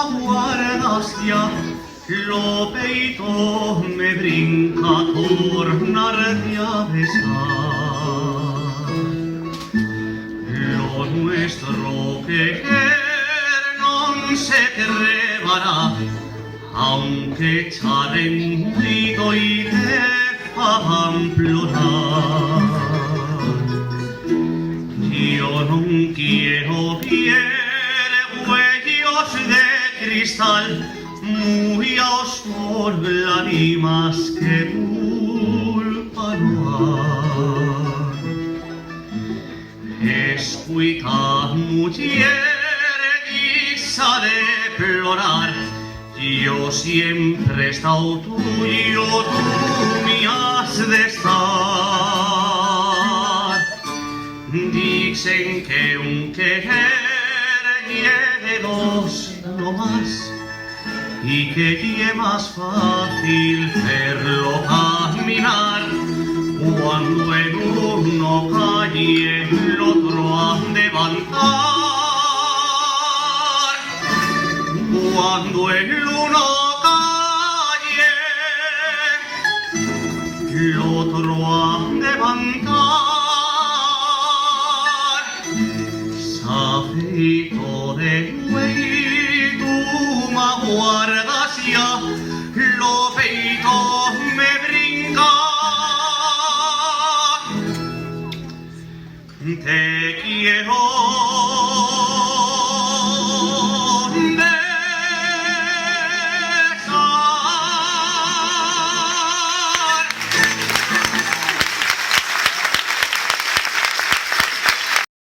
aguardas ya, lo peito me brinca tornarte a besar. Lo nuestro que non se crevará, aunque echaren un grito y te fagan plorar. Yo non quiero huellos de cristal muy a oscur lágrimas que culpa no hay. Escuita, mujer, guisa de plorar, yo siempre he estado tuyo, tú me has de estar. Dicen que un querer de dos no más, y que es más fácil verlo caminar, cuando en uno calle el otro han de levantar. Cuando en uno calle el otro han de levantar. Safeito de güey, tú me aguardas ya, lo peito me brinca. Te quiero